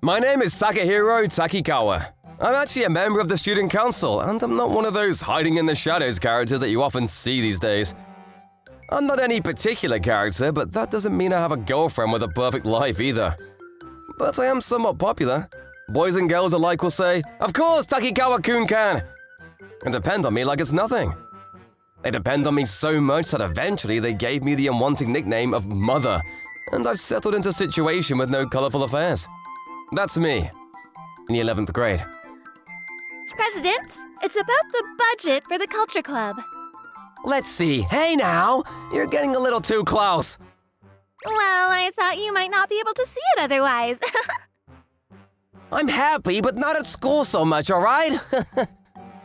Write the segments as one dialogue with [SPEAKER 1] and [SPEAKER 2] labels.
[SPEAKER 1] My name is Sakahiro Takikawa. I'm actually a member of the student council, and I'm not one of those hiding in the shadows characters that you often see these days. I'm not any particular character, but that doesn't mean I have a girlfriend with a perfect life either. But I am somewhat popular. Boys and girls alike will say, "Of course, Takikawa-kun can!" and depend on me like it's nothing. They depend on me so much that eventually they gave me the unwanted nickname of Mother, and I've settled into a situation with no colorful affairs. That's me, in the 11th grade.
[SPEAKER 2] President, it's about the budget for the Culture Club.
[SPEAKER 1] Let's see. Hey now, you're getting a little too close.
[SPEAKER 2] Well, I thought you might not be able to see it otherwise.
[SPEAKER 1] I'm happy, but not at school so much, all right?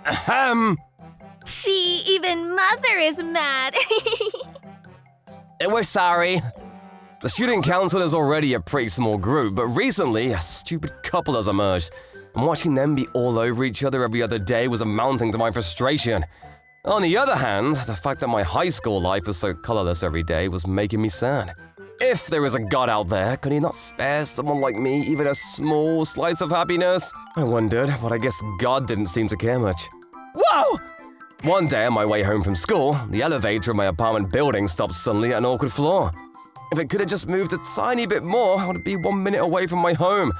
[SPEAKER 1] Ahem.
[SPEAKER 2] See, even Mother is mad.
[SPEAKER 1] We're sorry. The student council is already a pretty small group, but recently, a stupid couple has emerged. And watching them be all over each other every other day was amounting to my frustration. On the other hand, the fact that my high school life was so colorless every day was making me sad. If there is a god out there, could he not spare someone like me even a small slice of happiness? I wondered, but I guess God didn't seem to care much. Whoa! One day on my way home from school, the elevator in my apartment building stopped suddenly at an awkward floor. If it could have just moved a tiny bit more, I would be 1 minute away from my home.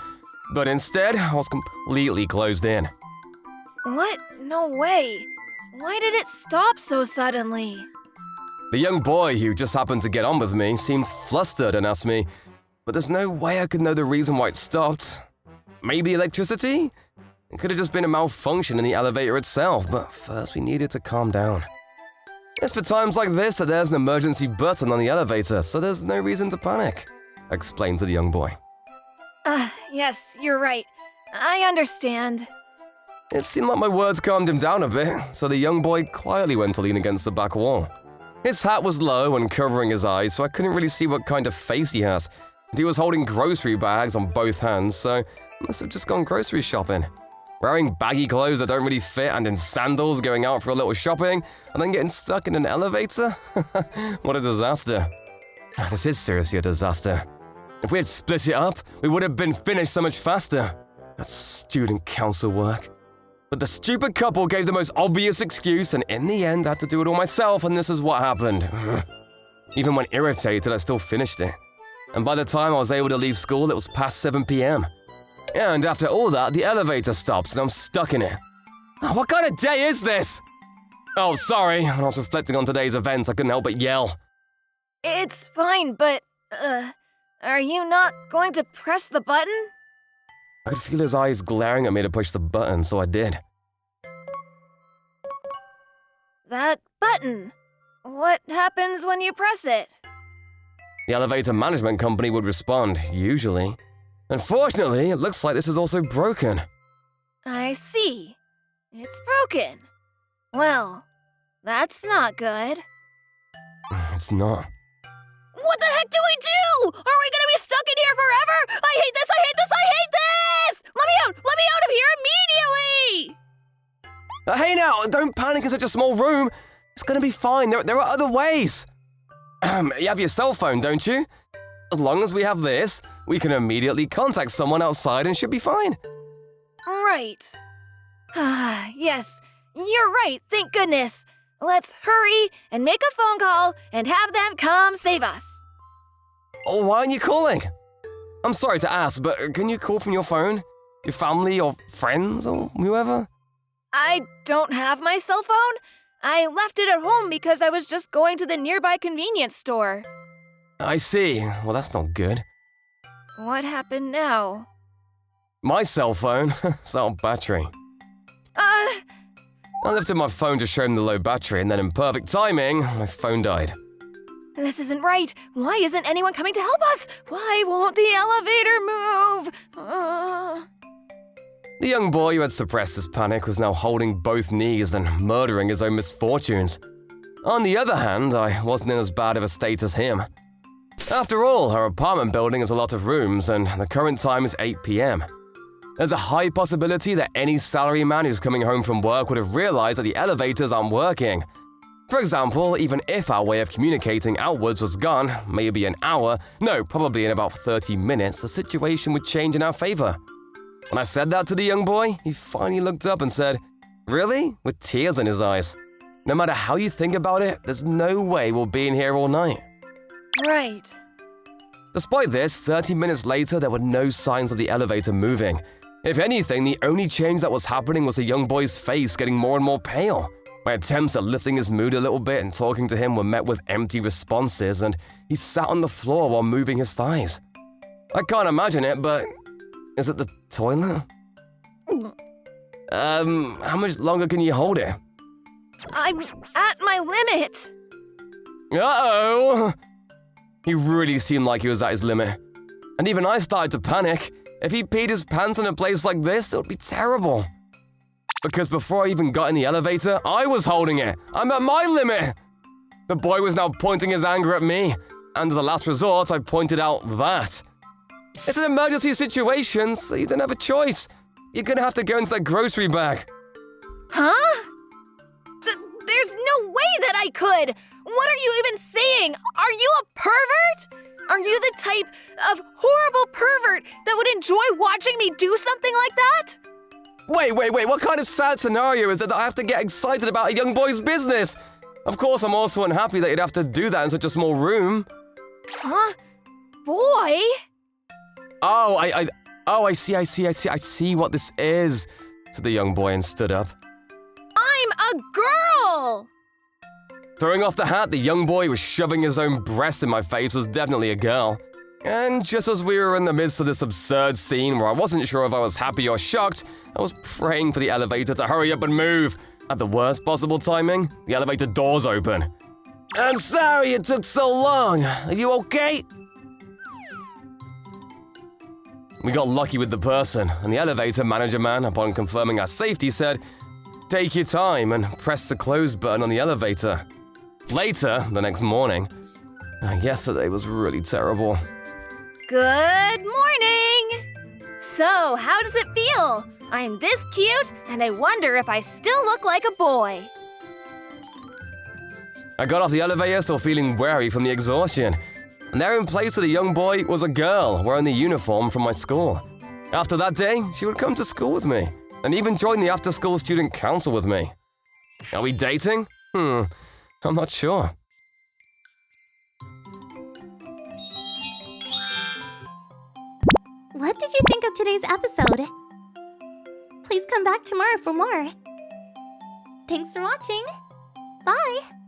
[SPEAKER 1] But instead, I was completely closed in.
[SPEAKER 2] What? No way. Why did it stop so suddenly?
[SPEAKER 1] The young boy who just happened to get on with me seemed flustered and asked me, but there's no way I could know the reason why it stopped. Maybe electricity? It could have just been a malfunction in the elevator itself, but first we needed to calm down. It's for times like this that there's an emergency button on the elevator, so there's no reason to panic, I explained to the young boy.
[SPEAKER 2] Yes, you're right. I understand.
[SPEAKER 1] It seemed like my words calmed him down a bit, so the young boy quietly went to lean against the back wall. His hat was low and covering his eyes, so I couldn't really see what kind of face he has. He was holding grocery bags on both hands, so must have just gone grocery shopping. Wearing baggy clothes that don't really fit and in sandals going out for a little shopping, and then getting stuck in an elevator? What a disaster. This is seriously a disaster. If we had split it up, we would have been finished so much faster. That's student council work. But the stupid couple gave the most obvious excuse, and in the end I had to do it all myself, and this is what happened. Even when irritated, I still finished it. And by the time I was able to leave school, it was past 7 p.m. And after all that, the elevator stopped, and I'm stuck in it. What kind of day is this? Oh, sorry. When I was reflecting on today's events, I couldn't help but yell.
[SPEAKER 2] It's fine, but, are you not going to press the button?
[SPEAKER 1] I could feel his eyes glaring at me to push the button, so I did.
[SPEAKER 2] That button. What happens when you press it?
[SPEAKER 1] The elevator management company would respond, usually. Unfortunately, it looks like this is also broken.
[SPEAKER 2] I see. It's broken. Well, that's not good.
[SPEAKER 1] It's not.
[SPEAKER 2] What the heck do we do? Are we gonna be stuck in here forever? I hate this, I hate this, I hate this! Let me out! Let me out of here immediately!
[SPEAKER 1] Hey now, don't panic in such a small room. It's gonna be fine. There are other ways. You have your cell phone, don't you? As long as we have this, we can immediately contact someone outside and should be fine.
[SPEAKER 2] Right. Yes, you're right, thank goodness. Let's hurry and make a phone call and have them come save us.
[SPEAKER 1] Oh, why aren't you calling? I'm sorry to ask, but can you call from your phone? Your family or friends or whoever?
[SPEAKER 2] I don't have my cell phone. I left it at home because I was just going to the nearby convenience store.
[SPEAKER 1] I see. Well, that's not good.
[SPEAKER 2] What happened now?
[SPEAKER 1] My cell phone is out of battery. I lifted my phone to show him the low battery, and then in perfect timing, my phone died.
[SPEAKER 2] This isn't right. Why isn't anyone coming to help us? Why won't the elevator move?
[SPEAKER 1] The young boy who had suppressed his panic was now holding both knees and murdering his own misfortunes. On the other hand, I wasn't in as bad of a state as him. After all, our apartment building has a lot of rooms, and the current time is 8 p.m. There's a high possibility that any salaryman who's coming home from work would have realized that the elevators aren't working. For example, even if our way of communicating outwards was gone, maybe an hour, no, probably in about 30 minutes, the situation would change in our favor. When I said that to the young boy, he finally looked up and said, "Really?" with tears in his eyes. "No matter how you think about it, there's no way we'll be in here all night."
[SPEAKER 2] Right.
[SPEAKER 1] Despite this, 30 minutes later, there were no signs of the elevator moving. If anything, the only change that was happening was the young boy's face getting more and more pale. My attempts at lifting his mood a little bit and talking to him were met with empty responses, and he sat on the floor while moving his thighs. I can't imagine it, but is it the toilet? How much longer can you hold it?
[SPEAKER 2] I'm at my limit.
[SPEAKER 1] Uh-oh! He really seemed like he was at his limit. And even I started to panic. If he peed his pants in a place like this, it would be terrible. Because before I even got in the elevator, I was holding it. I'm at my limit! The boy was now pointing his anger at me, and as a last resort, I pointed out that. It's an emergency situation, so you don't have a choice. You're gonna have to go into that grocery bag.
[SPEAKER 2] Huh? There's no way that I could! What are you even saying? Are you a pervert? Are you the type of horrible pervert that would enjoy watching me do something like that?
[SPEAKER 1] Wait, what kind of sad scenario is it that I have to get excited about a young boy's business? Of course, I'm also unhappy that you'd have to do that in such a small room.
[SPEAKER 2] Huh? Boy?
[SPEAKER 1] I see what this is, said the young boy and stood up.
[SPEAKER 2] I'm a girl!
[SPEAKER 1] Throwing off the hat, the young boy was shoving his own breast in my face was definitely a girl. And just as we were in the midst of this absurd scene where I wasn't sure if I was happy or shocked, I was praying for the elevator to hurry up and move. At the worst possible timing, the elevator doors open. "I'm sorry it took so long. Are you okay?" We got lucky with the person, and the elevator manager man, upon confirming our safety, said, "Take your time," and pressed the close button on the elevator. Later, the next morning, yesterday was really terrible.
[SPEAKER 2] Good morning! So, how does it feel? I'm this cute, and I wonder if I still look like a boy.
[SPEAKER 1] I got off the elevator still feeling weary from the exhaustion, and there in place of the young boy was a girl wearing the uniform from my school. After that day, she would come to school with me, and even join the after-school student council with me. Are we dating? I'm not sure.
[SPEAKER 3] What did you think of today's episode? Please come back tomorrow for more. Thanks for watching. Bye!